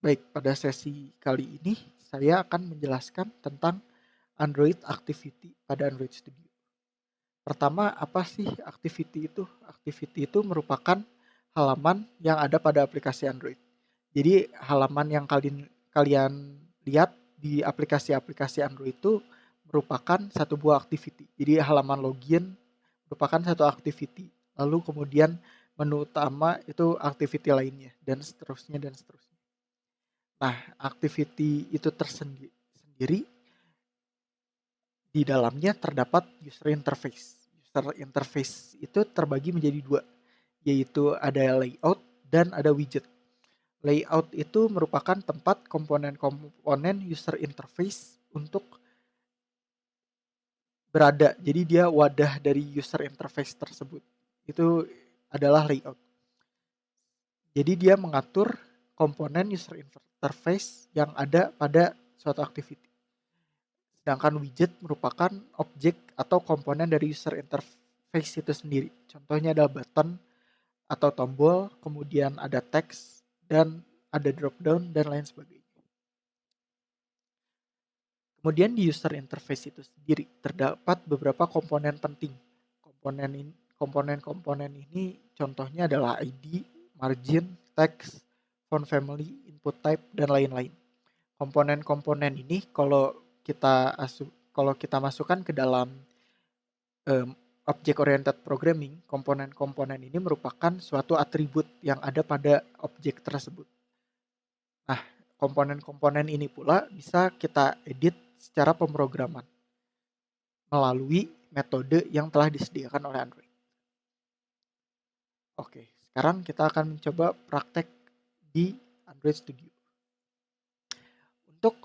Baik, pada sesi kali ini saya akan menjelaskan tentang Android Activity pada Android Studio. Pertama, apa sih Activity itu? Activity itu merupakan halaman yang ada pada aplikasi Android. Jadi halaman yang kalian lihat di aplikasi-aplikasi Android itu merupakan satu buah activity. Jadi halaman login merupakan satu activity. Lalu kemudian menu utama itu activity lainnya dan seterusnya dan seterusnya. Nah, activity itu tersendiri di dalamnya terdapat user interface. User interface itu terbagi menjadi dua, yaitu ada layout dan ada widget. Layout itu merupakan tempat komponen-komponen user interface untuk berada. Jadi dia wadah dari user interface tersebut. Itu adalah layout. Jadi dia mengatur komponen user interface yang ada pada suatu activity. Sedangkan widget merupakan objek atau komponen dari user interface itu sendiri. Contohnya adalah button atau tombol, kemudian ada teks, dan ada drop down, dan lain sebagainya. Kemudian di user interface itu sendiri terdapat beberapa komponen penting. Komponen-komponen ini contohnya adalah ID, margin, text, font family, input type, dan lain-lain. Komponen-komponen ini kalau kita masukkan ke dalam object oriented programming, komponen-komponen ini merupakan suatu atribut yang ada pada objek tersebut. Nah, komponen-komponen ini pula bisa kita edit secara pemrograman melalui metode yang telah disediakan oleh Android. Oke, sekarang kita akan mencoba praktek di Android Studio. Untuk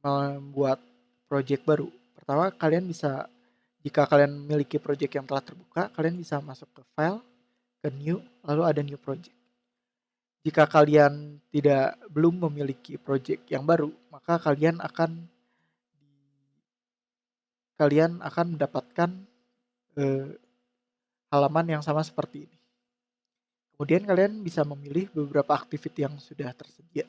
membuat project baru, pertama jika kalian memiliki project yang telah terbuka, kalian bisa masuk ke file, ke new, lalu ada new project. Jika kalian belum memiliki project yang baru, maka kalian akan mendapatkan halaman yang sama seperti ini. Kemudian kalian bisa memilih beberapa activity yang sudah tersedia.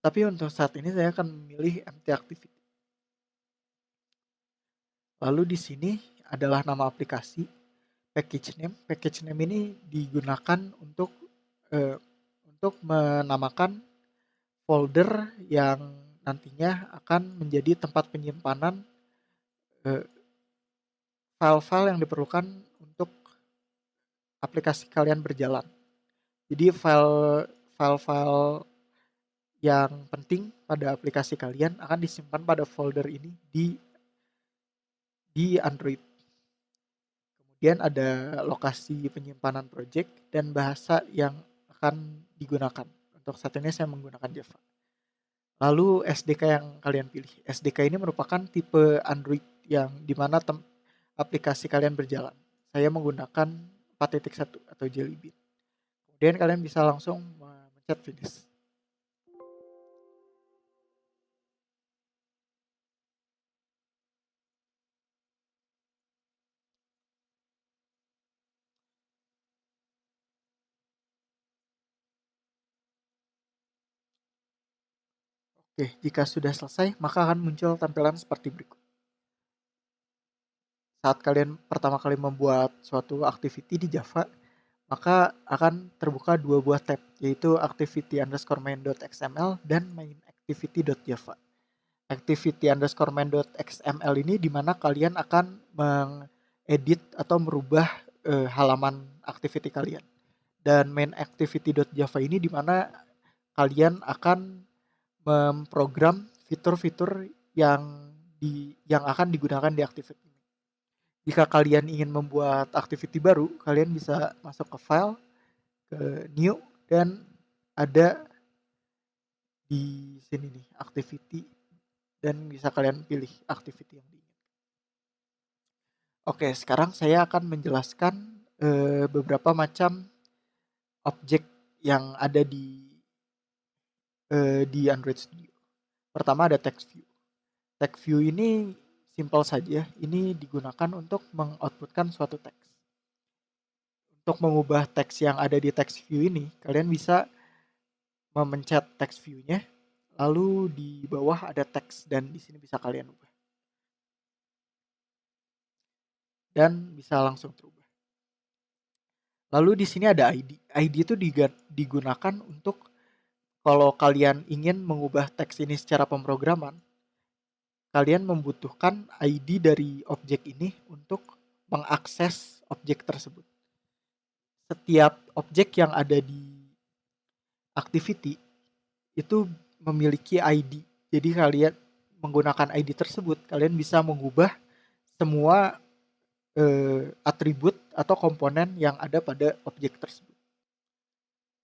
Tapi untuk saat ini saya akan memilih empty activity. Lalu di sini adalah nama aplikasi, package name. Package name ini digunakan untuk menamakan folder yang nantinya akan menjadi tempat penyimpanan file-file yang diperlukan untuk aplikasi kalian berjalan. Jadi file-file yang penting pada aplikasi kalian akan disimpan pada folder ini di Android. Kemudian ada lokasi penyimpanan project dan bahasa yang akan digunakan. Untuk saat ini saya menggunakan Java. Lalu SDK yang kalian pilih. SDK ini merupakan tipe Android yang dimana aplikasi kalian berjalan. Saya menggunakan 4.1 atau Jelly Bean. Kemudian kalian bisa langsung mencet finish. Oke, jika sudah selesai, maka akan muncul tampilan seperti berikut. Saat kalian pertama kali membuat suatu activity di Java, maka akan terbuka dua buah tab, yaitu activity_main.xml dan main_activity.java. Activity_main.xml ini di mana kalian akan mengedit atau merubah halaman activity kalian. Dan main_activity.java ini di mana kalian akan memprogram fitur-fitur yang akan digunakan di activity ini. Jika kalian ingin membuat activity baru, kalian bisa masuk ke file, ke new, dan ada di sini nih activity, dan bisa kalian pilih activity yang diinginkan. Oke, sekarang saya akan menjelaskan beberapa macam objek yang ada di Android Studio. Pertama ada text view. Text view ini simpel saja, ini digunakan untuk mengoutputkan suatu teks. Untuk mengubah teks yang ada di text view ini, kalian bisa memencet text view-nya, lalu di bawah ada teks dan di sini bisa kalian ubah dan bisa langsung terubah. Lalu di sini ada ID. ID itu digunakan untuk kalau kalian ingin mengubah teks ini secara pemrograman, kalian membutuhkan ID dari objek ini untuk mengakses objek tersebut. Setiap objek yang ada di activity itu memiliki ID. Jadi kalian menggunakan ID tersebut, kalian bisa mengubah semua atribut atau komponen yang ada pada objek tersebut.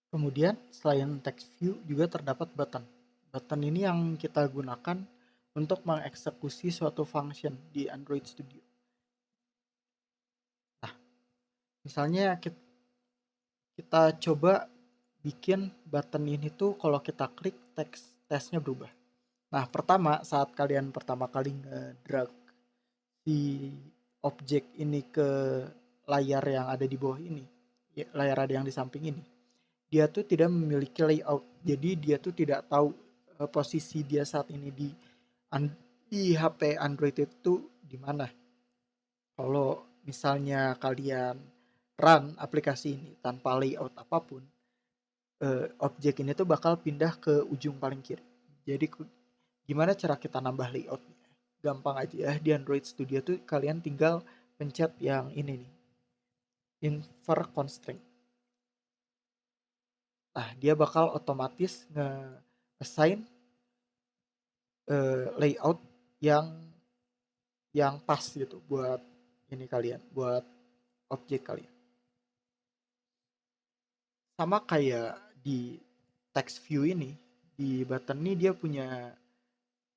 Kemudian selain text view juga terdapat button. Button ini yang kita gunakan untuk mengeksekusi suatu function di Android Studio. Nah, misalnya kita coba bikin button ini tuh kalau kita klik teksnya berubah. Nah, pertama saat kalian pertama kali nge-drag si objek ini ke layar yang ada di bawah ini, layar ada yang di samping ini, dia tuh tidak memiliki layout. Jadi dia tuh tidak tahu posisi dia saat ini di HP Android itu di mana. Kalau misalnya kalian run aplikasi ini tanpa layout apapun, objek ini tuh bakal pindah ke ujung paling kiri. Jadi gimana cara kita nambah layoutnya? Gampang aja ya, di Android Studio tuh kalian tinggal pencet yang ini nih, invert constraint. Nah, dia bakal otomatis nge-assign layout yang pas gitu buat ini kalian, buat objek kalian. Sama kayak di text view ini, di button ini dia punya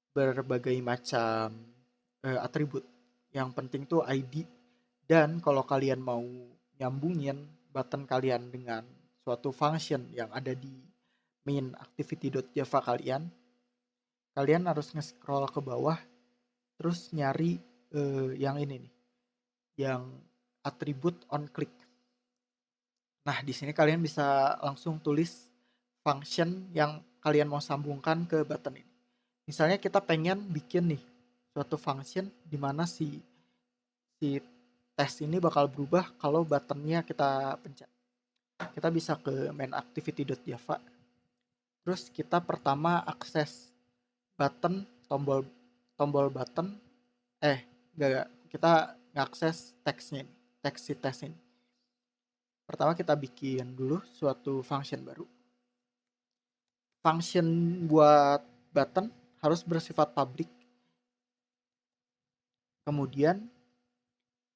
berbagai macam atribut. Yang penting tuh ID, dan kalau kalian mau nyambungin button kalian dengan suatu function yang ada di main activity.java kalian harus nge-scroll ke bawah terus nyari yang ini nih, yang atribut on click. Nah, di sini kalian bisa langsung tulis function yang kalian mau sambungkan ke button ini. Misalnya kita pengen bikin nih suatu function di mana si tes ini bakal berubah kalau buttonnya kita pencet. Kita bisa ke main activity.java. Terus kita pertama akses button, tombol button. Enggak, kita ngakses teksnya ini, teks si tes ini. Pertama kita bikin dulu suatu function baru. Function buat button harus bersifat public. Kemudian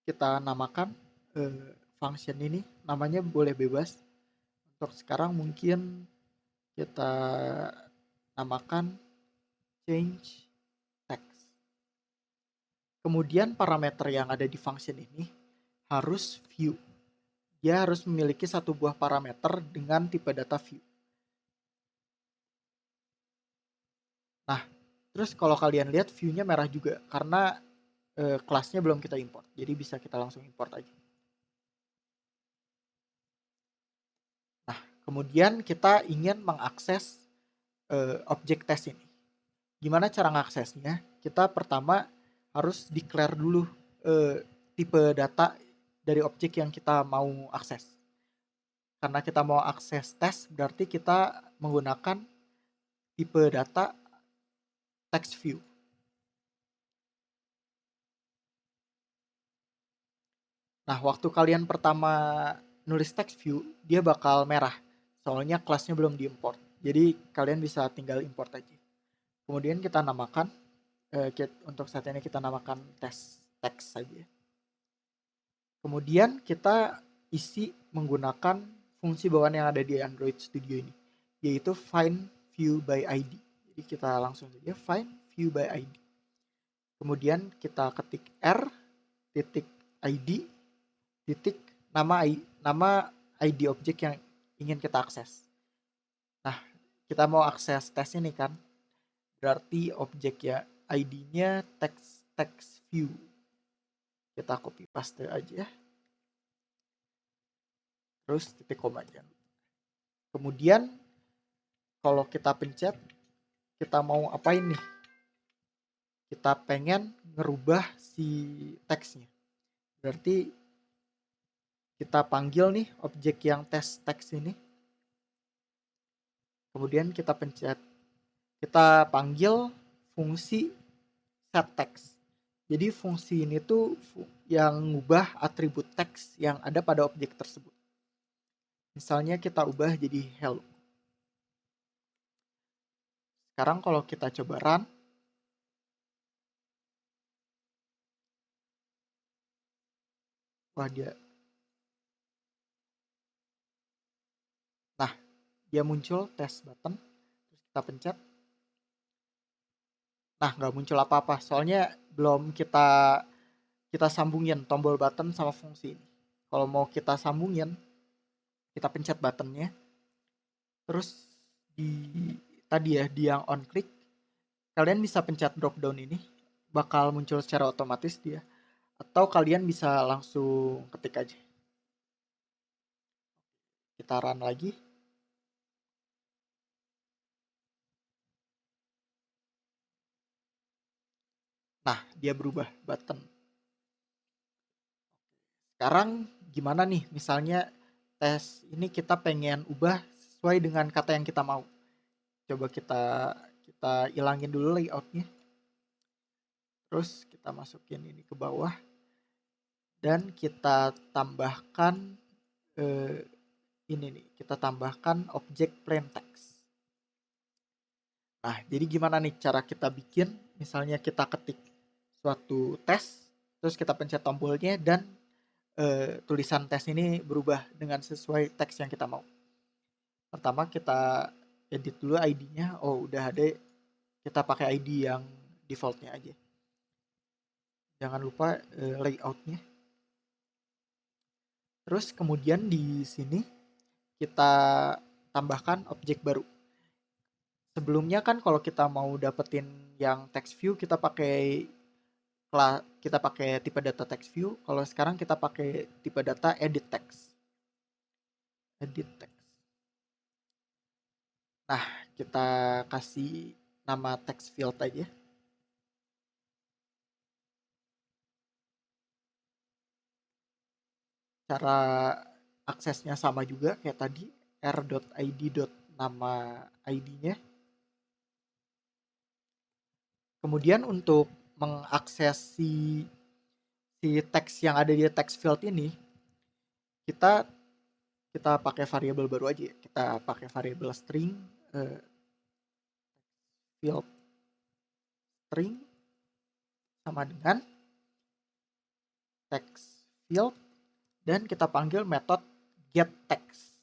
kita namakan function ini, namanya boleh bebas. Untuk sekarang mungkin kita namakan change text. Kemudian parameter yang ada di function ini harus view. Dia harus memiliki satu buah parameter dengan tipe data view. Nah, terus kalau kalian lihat view-nya merah juga karena kelasnya belum kita import. Jadi bisa kita langsung import aja. Nah, kemudian kita ingin mengakses objek tes ini. Gimana cara mengaksesnya? Kita pertama harus declare dulu tipe data dari objek yang kita mau akses. Karena kita mau akses tes, berarti kita menggunakan tipe data text view. Nah, waktu kalian pertama nulis text view, dia bakal merah. Soalnya kelasnya belum diimport. Jadi kalian bisa tinggal import aja. Kemudian kita namakan, untuk saat ini kita namakan text saja. Kemudian kita isi menggunakan fungsi bawaan yang ada di Android Studio ini, yaitu find view by ID. Jadi kita langsung saja find view by ID. Kemudian kita ketik r titik ID titik nama ID objek yang ingin kita akses. Nah, kita mau akses tes ini kan, berarti objek ya ID-nya text view. Kita copy paste aja. Terus titik koma aja. Kemudian kalau kita pencet, kita mau apain nih? Kita pengen ngerubah si teksnya. Berarti kita panggil nih objek yang tes teks ini. Kemudian kita pencet. Kita panggil fungsi set text. Jadi fungsi ini tuh yang ngubah atribut teks yang ada pada objek tersebut. Misalnya kita ubah jadi hello. Sekarang kalau kita coba run, wah dia muncul test button, terus kita pencet. Nah, nggak muncul apa-apa, soalnya belum kita sambungin tombol button sama fungsi ini. Kalau mau kita sambungin, kita pencet buttonnya, terus tadi ya, yang on click, kalian bisa pencet drop down ini, bakal muncul secara otomatis dia. Atau kalian bisa langsung ketik aja. Kita run lagi. Nah, dia berubah button. Sekarang gimana nih? Misalnya tes ini kita pengen ubah sesuai dengan kata yang kita mau. Coba kita ilangin dulu layoutnya. Terus kita masukin ini ke bawah. Dan kita tambahkan ini nih. Kita tambahkan objek plain text. Nah, jadi gimana nih cara kita bikin? Misalnya kita ketik suatu tes, terus kita pencet tombolnya dan tulisan tes ini berubah dengan sesuai teks yang kita mau. Pertama kita edit dulu ID-nya. Oh, udah ada, kita pakai ID yang defaultnya aja. Jangan lupa layoutnya. Terus kemudian di sini kita tambahkan objek baru. Sebelumnya kan kalau kita mau dapetin yang text view kita pakai tipe data text view. Kalau sekarang kita pakai tipe data edit text. Nah, kita kasih nama text field aja. Cara aksesnya sama juga kayak tadi, r.id.nama ID-nya. Kemudian untuk mengakses si teks yang ada di text field ini, kita pakai variabel baru aja. Kita pakai variabel string field string sama dengan text field dan kita panggil metode getText.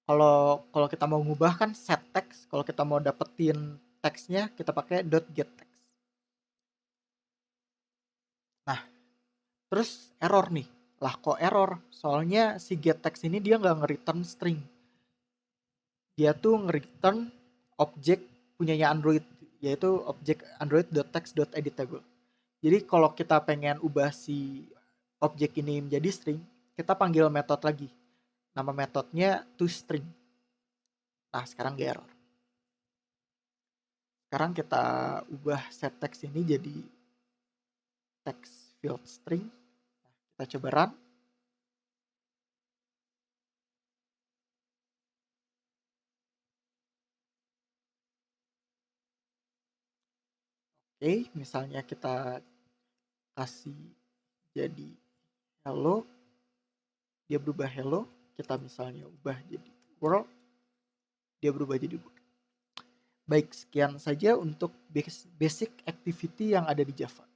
Kalau kita mau ngubah kan set text, kalau kita mau dapetin teksnya kita pakai .getText. Nah, terus error nih. Lah kok error? Soalnya si getText ini dia nggak nge-return string. Dia tuh nge-return objek punyanya Android, yaitu objek android.text.editable. Jadi kalau kita pengen ubah si objek ini menjadi string, kita panggil metode lagi. Nama metodenya toString. Nah, sekarang gak error. Sekarang kita ubah set text ini jadi text field string. Nah, kita coba run. Oke, misalnya kita kasih jadi hello, dia berubah hello. Kita misalnya ubah jadi world, dia berubah jadi world. Baik, sekian saja untuk basic activity yang ada di Java.